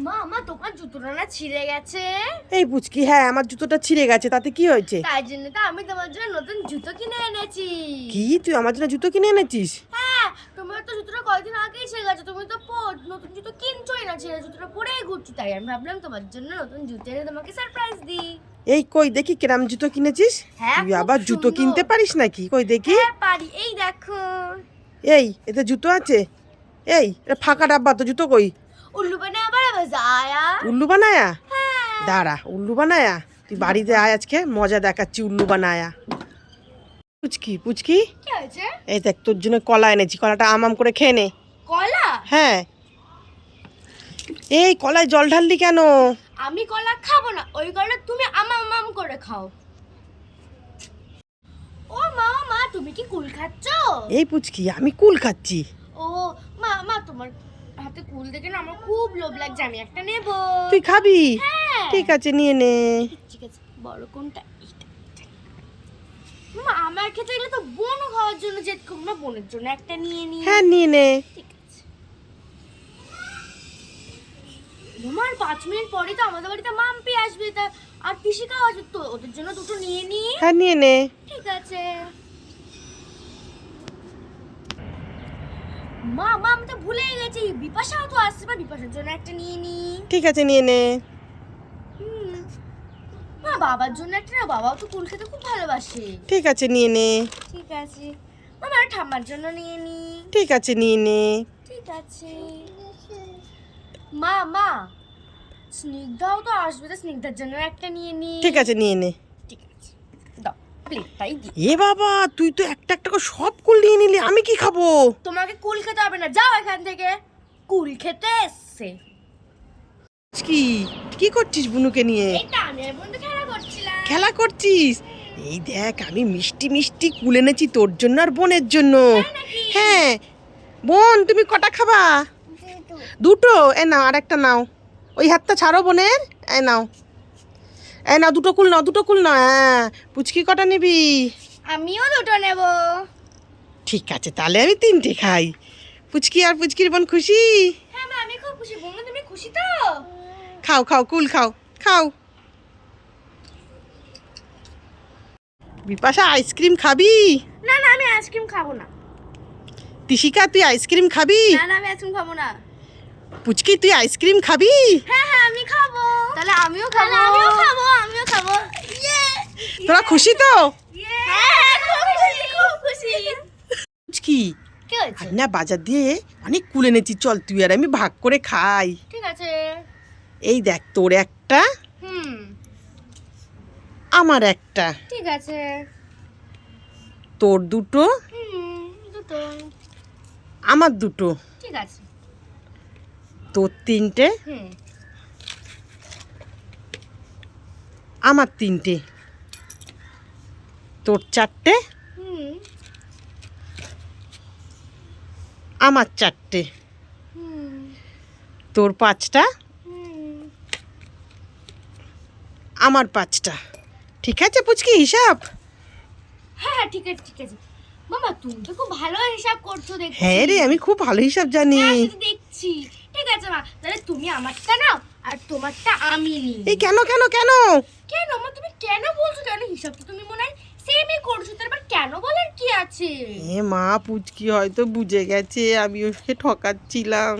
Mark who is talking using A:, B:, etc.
A: মা মা তোমার জুতোটা না ছিঁড়ে গেছে।
B: এই পুচকি, হ্যাঁ আমার জুতোটা ছিঁড়ে গেছে, তাতে কি হয়েছে?
A: তাই জন্য তো আমি তোমার জন্য নতুন জুতো কিনে এনেছি।
B: কি, তুই আমার জন্য জুতো কিনে এনেছিস?
A: হ্যাঁ, তোমার তো জুতোটা কয়েকদিন আগেই ছিঁড়ে গেছে, তুমি তো নতুন জুতো কিনছোই না, ছেঁড়া জুতোটা পরেই ঘুরছো, তাই আমি ভাবলাম তোমার জন্য নতুন জুতো এনে তোমাকে সারপ্রাইজ দিই।
B: এই কই দেখি কিরাম জুতো কিনেছিস?
A: হ্যাঁ,
B: তুই
A: খুব
B: আবার জুতো
A: সুন্দর।
B: কিনতে পারিস নাকি? কই দেখি।
A: হ্যাঁ পারি, এই দেখো।
B: এই এতে জুতো আছে? এই এটা ফাঁকা ডাব্বা, তো জুতো কই?
A: উল্লু বানা আবার বাজায়া।
B: উল্লু বানায়া?
A: হ্যাঁ।
B: দাঁড়া, উল্লু বানায়া তুই বাড়িতে আয়, আজকে মজা দেখাচ্ছি উল্লু বানায়া। পুচকি পুচকি,
A: কি হয়েছে?
B: এই দেখ তোর জন্য কলা এনেছি, কলাটা আম করে খেয়ে নে।
A: কলা?
B: হ্যাঁ। এই কলায় জল ঢাললি কেন?
A: আমি কলা খাবো না, ওই কলা তুমি আম করে খাও। ও মা মা, তুমি কি কুল খাচ্ছো?
B: এই পুচকি, আমি কুল খাচ্ছি।
A: ও মা মা, তোমার হাতে কুল দেখে না আমার খুব লোভ লাগছে, আমি একটা নেব।
B: তুই খাবি?
A: হ্যাঁ।
B: ঠিক আছে, নিয়ে নে।
A: ঠিক আছে, বড় কোনটা? এইটা। মা আমার খেতে গেলে তো বোন খাওয়ার জন্য জেদ করবো না, বোনের জন্য একটা নিয়ে নি।
B: হ্যাঁ নিয়ে নে।
A: ঠিক আছে। তোমার 5 মিনিট পরে তো আমাদের বাড়িতে মাম্পি আসবে, তা আর পিসিকাও আসবে, তো ওদের জন্য দুটো নিয়ে নি।
B: হ্যাঁ নিয়ে নে।
A: ঠিক আছে। মা মা, আমি তো ভুলেই গেছি, বিপাশাও তো আসবে, বিপাশার জন্য একটা নিয়ে নি।
B: ঠিক আছে, নিয়ে নে।
A: মা বাবার জন্য একটা না, বাবাও তো কুল খেতে খুব ভালোবাসে।
B: ঠিক আছে, নিয়ে নে।
A: ঠিক আছে। আমার ঠাম্মার জন্য নিয়ে নি।
B: ঠিক আছে, নিয়ে নে।
A: ঠিক আছে। মা মা, স্নিগ্ধাও তো আসবে, তো স্নিগ্ধার জন্য একটা নিয়ে নি।
B: ঠিক আছে, নিয়ে নে।
A: ঠিক আছে, দাও প্লেটটাই দি।
B: এ বাবা, তুই তো একটা একটা করে সব কুল নিয়ে নিলি, আমি কি খাবো?
A: তোমাকে কুল খেতে হবে না, যাও এখান থেকে, কুল খেতে এসছে।
B: কি কি করছিস বুনুকে নিয়ে?
A: এইটা আমি আর বন্ধু খেলা করছিলাম।
B: খেলা করছিস? এই দেখ, আমি মিষ্টি মিষ্টি কুল এনেছি তোর জন্য আর বোনের জন্য। হ্যাঁ বোন, তুমি কটা খাবা? দুটো? এ নাও, আর একটা নাও। ওই হাতটা ছাড়ো বোনের। এ নাও, এ নাও, দুটো কুল নাও, দুটো কুল নাও। হ্যাঁ, পুচকি কটা নিবি?
A: আমিও দুটো নেব।
B: ঠিক আছে, তাহলে আমি তিনটে খাই। পুচকি আর পুচকির বোন খুশি?
A: হ্যাঁ মা, আমি খুব খুশি। বন্ধু তুমি খুশি তো?
B: খাও খাও, কুল খাও, খাও। বিপাশা, আইসক্রিম খাবি?
A: না না, আমি আইসক্রিম খাবো না।
B: তিশিকা, তুই আইসক্রিম খাবি?
A: না না, আমি আইসক্রিম খাবো না।
B: পুচকি, তুই আইসক্রিম খাবি?
A: হ্যাঁ হ্যাঁ, আমি খাবো। তাহলে আমিও খাবো। আমিও খাবো, আমিও খাবো। ইয়ে!
B: তোরা খুশি তো?
A: হ্যাঁ, খুব খুশি, খুব খুশি।
B: পুচকি,
A: কি হয়েছে?
B: আমি না বাজার দিয়ে অনেক কুল এনেছি, চল তুই আর আমি ভাগ করে খাই।
A: ঠিক আছে।
B: এই দেখ, তোর একটা,
A: হুম,
B: আমার একটা,
A: ঠিক আছে।
B: তোর দুটো,
A: দুটো।
B: আমার দুটো,
A: ঠিক আছে।
B: তোর তিনটে,
A: হুম,
B: আমার তিনটে, তোর চারটে,
A: হুম,
B: আমার চারটে,
A: হুম,
B: তোর পাঁচটা,
A: হুম।
B: আমার পাঁচটা। ঠিক আছে পুচকি, হিসাব?
A: হ্যাঁ হ্যাঁ, ঠিক আছে ঠিক আছে। মামা তুমি তো খুব ভালো হিসাব করছো দেখছি।
B: হ্যাঁ রে, আমি খুব ভালো হিসাব জানি।
A: হ্যাঁ, সেটা দেখছি। ঠিক আছে মা, তাহলে তুমি আমারটা নাও আর তোমারটা আমি নিই।
B: এই কেন কেন কেন?
A: কেন মা, তুমি কেন বলছো? কেন, হিসাব তো তুমি মনে হয় সেমই করছো, তারপর কেন বলার কি আছে?
B: এ মা, পুচকি হয়তো বুঝে গেছে আমি ওকে ঠকাচ্ছিলাম।